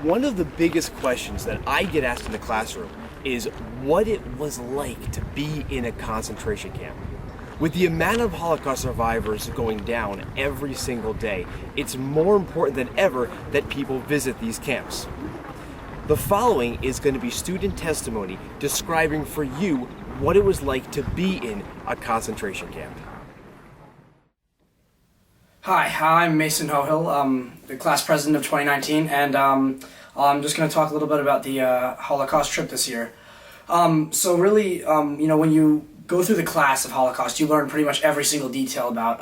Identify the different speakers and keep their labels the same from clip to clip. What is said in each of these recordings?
Speaker 1: One of the biggest questions that I get asked in the classroom is what it was like to be in a concentration camp. With the amount of Holocaust survivors going down every single day, it's more important than ever that people visit these camps. The following is going to be student testimony describing for you what it was like to be in a concentration camp.
Speaker 2: Hi, I'm Mason Hohill, the class president of 2019, and I'm just going to talk a little bit about the Holocaust trip this year. So really, when you go through the class of Holocaust, you learn pretty much every single detail about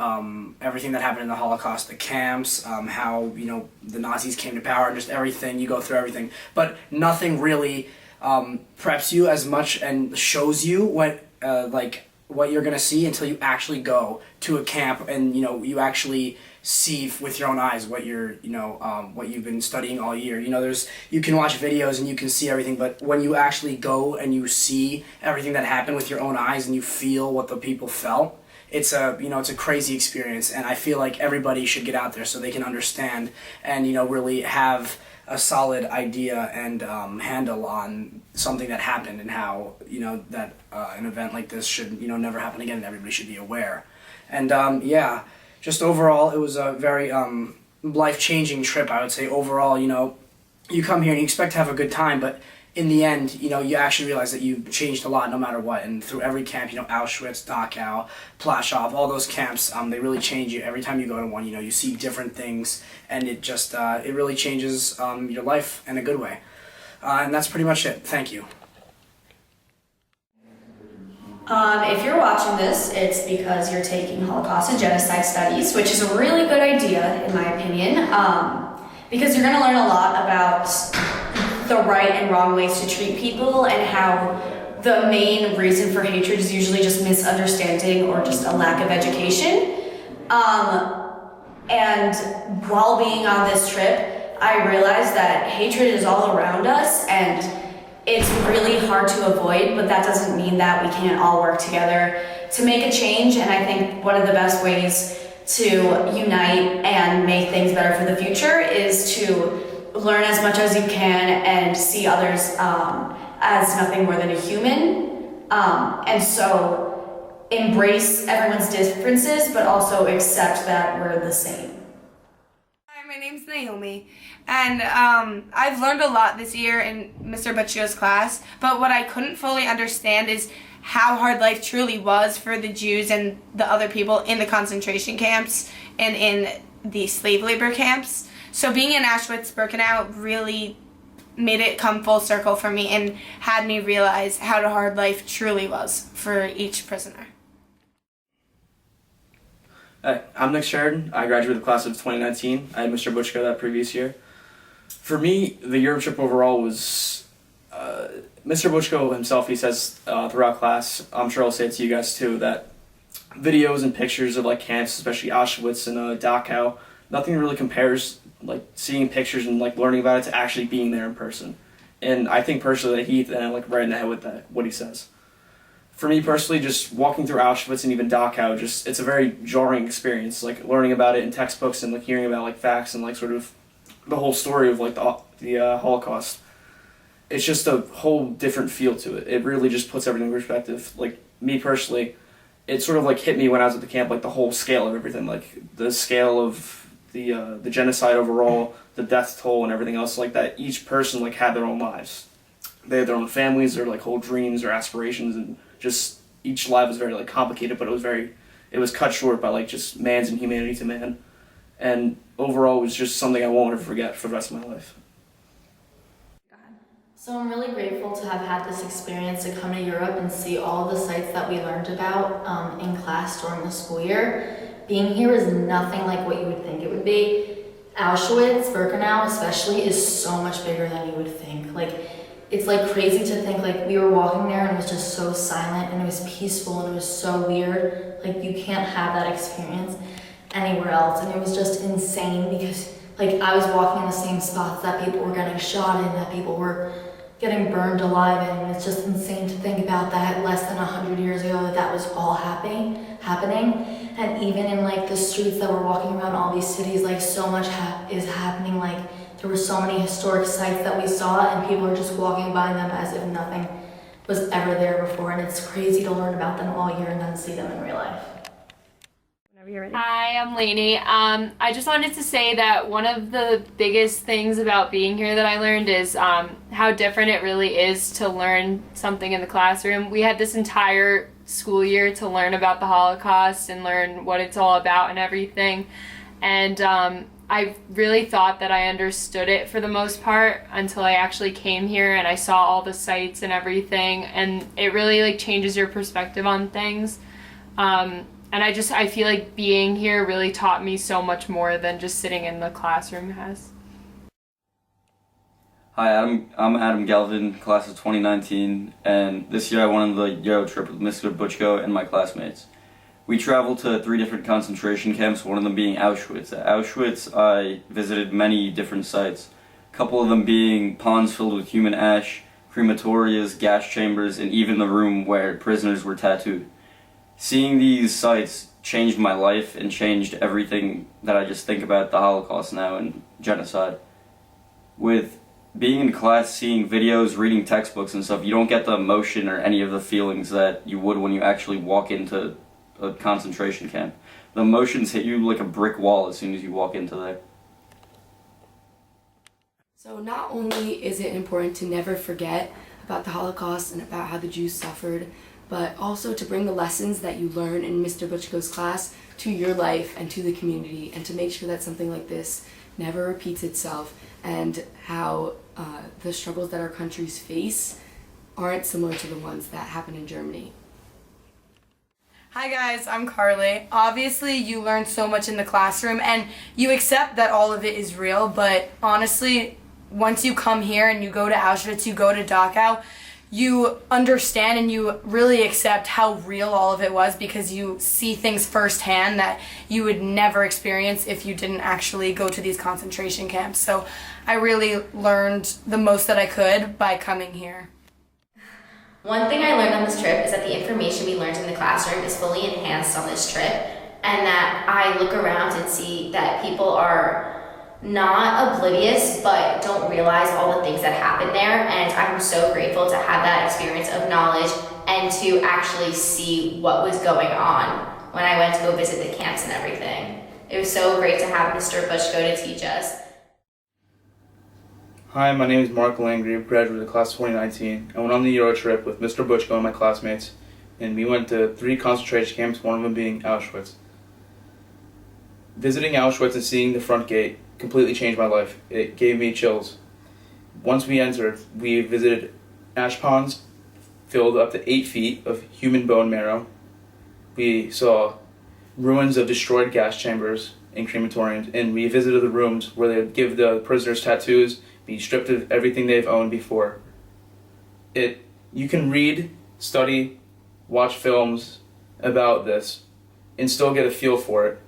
Speaker 2: everything that happened in the Holocaust, the camps, how the Nazis came to power, and just everything. You go through everything, but nothing really preps you as much and shows you what you're gonna see until you actually go to a camp and you actually see with your own eyes what what you've been studying all year. You can watch videos and you can see everything, but when you actually go and you see everything that happened with your own eyes and you feel what the people felt, it's a crazy experience, and I feel like everybody should get out there so they can understand and really have a solid idea and handle on something that happened and how that an event like this should never happen again, and everybody should be aware. And just overall it was a very life-changing trip, I would say. Overall, you come here and you expect to have a good time, but in the end, you actually realize that you've changed a lot no matter what. And through every camp, Auschwitz, Dachau, Plaszow, all those camps, they really change you. Every time you go to one, you see different things, and it just, it really changes your life in a good way. And that's pretty much it. Thank you.
Speaker 3: If you're watching this, it's because you're taking Holocaust and genocide studies, which is a really good idea, in my opinion, because you're going to learn a lot about the right and wrong ways to treat people, and how the main reason for hatred is usually just misunderstanding or just a lack of education. And while being on this trip, I realized that hatred is all around us, and it's really hard to avoid, but that doesn't mean that we can't all work together to make a change. And I think one of the best ways to unite and make things better for the future is to learn as much as you can and see others as nothing more than a human. And so embrace everyone's differences, but also accept that we're the same.
Speaker 4: Hi, my name's Naomi, and I've learned a lot this year in Mr. Butchko's class, but what I couldn't fully understand is how hard life truly was for the Jews and the other people in the concentration camps and in the slave labor camps. So being in Auschwitz-Birkenau really made it come full circle for me and had me realize how hard life truly was for each prisoner.
Speaker 5: Hi, I'm Nick Sheridan. I graduated the class of 2019. I had Mr. Butchko that previous year. For me, the Europe trip overall was, Mr. Butchko himself, he says throughout class, I'm sure I'll say it to you guys too, that videos and pictures of camps, especially Auschwitz and Dachau, nothing really compares seeing pictures and learning about it to actually being there in person. And I think personally that he right in the head with that, what he says. For me personally, just walking through Auschwitz and even Dachau, it's a very jarring experience. Learning about it in textbooks and hearing about facts and sort of the whole story of the Holocaust. It's just a whole different feel to it. It really just puts everything in perspective. Me personally, it sort of hit me when I was at the camp, the whole scale of everything, the scale of the genocide overall, the death toll and everything else that. Each person had their own lives. They had their own families, their whole dreams or aspirations, and just each life was very complicated, but it was cut short by just man's inhumanity to man. And overall it was just something I won't ever forget for the rest of my life.
Speaker 6: So I'm really grateful to have had this experience to come to Europe and see all the sites that we learned about in class during the school year. Being here is nothing like what you would think it would be. Auschwitz, Birkenau especially, is so much bigger than you would think. It's crazy to think we were walking there and it was just so silent and it was peaceful and it was so weird. You can't have that experience anywhere else, and it was just insane because I was walking in the same spots that people were getting shot in, that people were getting burned alive in, and it's just insane to think about that less than 100 years ago that was all happening. And even in the streets that we're walking around all these cities, so much is happening There were so many historic sites that we saw, and people are just walking by them as if nothing was ever there before, and it's crazy to learn about them all year and then see them in real life.
Speaker 7: Hi, I'm Lainey. I just wanted to say that one of the biggest things about being here that I learned is how different it really is to learn something in the classroom. We had this entire school year to learn about the Holocaust and learn what it's all about and everything. And I really thought that I understood it for the most part until I actually came here and I saw all the sites and everything, and it really like changes your perspective on things. And I feel like being here really taught me so much more than just sitting in the classroom has.
Speaker 8: Hi, I'm Adam Galvin, class of 2019, and this year I went on the Euro trip with Mr. Butchko and my classmates. We traveled to 3 different concentration camps, one of them being Auschwitz. At Auschwitz, I visited many different sites, a couple of them being ponds filled with human ash, crematorias, gas chambers, and even the room where prisoners were tattooed. Seeing these sites changed my life and changed everything that I just think about the Holocaust now and genocide. With being in class, seeing videos, reading textbooks and stuff, you don't get the emotion or any of the feelings that you would when you actually walk into a concentration camp. The emotions hit you like a brick wall as soon as you walk into there.
Speaker 9: So not only is it important to never forget about the Holocaust and about how the Jews suffered, but also to bring the lessons that you learn in Mr. Butchko's class to your life and to the community, and to make sure that something like this never repeats itself, and how the struggles that our countries face aren't similar to the ones that happen in Germany.
Speaker 4: Hi guys, I'm Carly. Obviously you learn so much in the classroom and you accept that all of it is real, but honestly, once you come here and you go to Auschwitz, you go to Dachau, you understand and you really accept how real all of it was, because you see things firsthand that you would never experience if you didn't actually go to these concentration camps. So I really learned the most that I could by coming here.
Speaker 10: One thing I learned on this trip is that the information we learned in the classroom is fully enhanced on this trip, and that I look around and see that people are not oblivious but don't realize all the things that happen there, and I'm so grateful to have that experience of knowledge and to actually see what was going on when I went to go visit the camps and everything. It was so great to have Mr. Butchko to teach us.
Speaker 11: Hi, my name is Mark Landgrave, graduate of the class of 2019. I went on the Euro trip with Mr. Butchko and my classmates, and we went to 3 concentration camps, one of them being Auschwitz. Visiting Auschwitz and seeing the front gate completely changed my life. It gave me chills. Once we entered, we visited ash ponds filled up to 8 feet of human bone marrow. We saw ruins of destroyed gas chambers and crematoriums, and we visited the rooms where they would give the prisoners tattoos, be stripped of everything they've owned before. You can read, study, watch films about this, and still get a feel for it.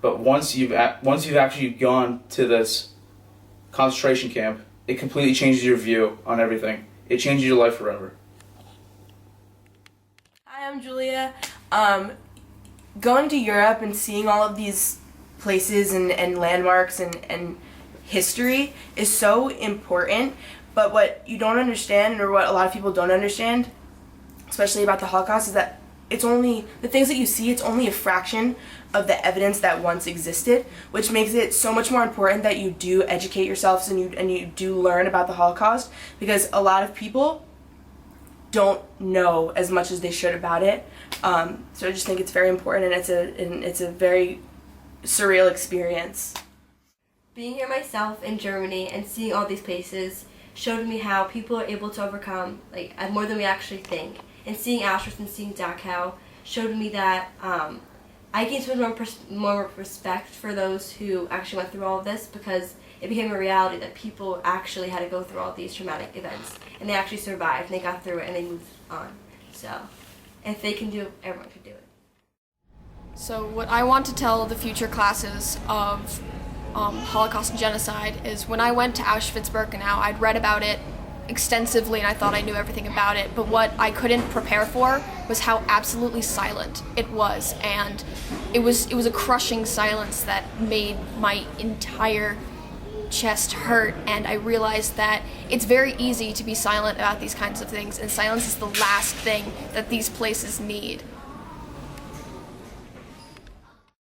Speaker 11: But once you've actually gone to this concentration camp, it completely changes your view on everything. It changes your life forever.
Speaker 4: Hi, I'm Julia. Going to Europe and seeing all of these places and landmarks and history is so important, but what you don't understand, or what a lot of people don't understand, especially about the Holocaust, is that it's only the things that you see, it's only a fraction of the evidence that once existed, which makes it so much more important that you do educate yourselves and you do learn about the Holocaust, because a lot of people don't know as much as they should about it. So I just think it's very important, and it's a very surreal experience.
Speaker 12: Being here myself in Germany and seeing all these places showed me how people are able to overcome more than we actually think. And seeing Auschwitz and seeing Dachau showed me that I gained so much more respect for those who actually went through all of this, because it became a reality that people actually had to go through all these traumatic events, and they actually survived, and they got through it, and they moved on. So if they can do it, everyone can do it.
Speaker 13: So what I want to tell the future classes of Holocaust and genocide is, when I went to Auschwitz-Birkenau, I'd read about it extensively and I thought I knew everything about it, but what I couldn't prepare for was how absolutely silent it was, and it was a crushing silence that made my entire chest hurt, and I realized that it's very easy to be silent about these kinds of things, and silence is the last thing that these places need.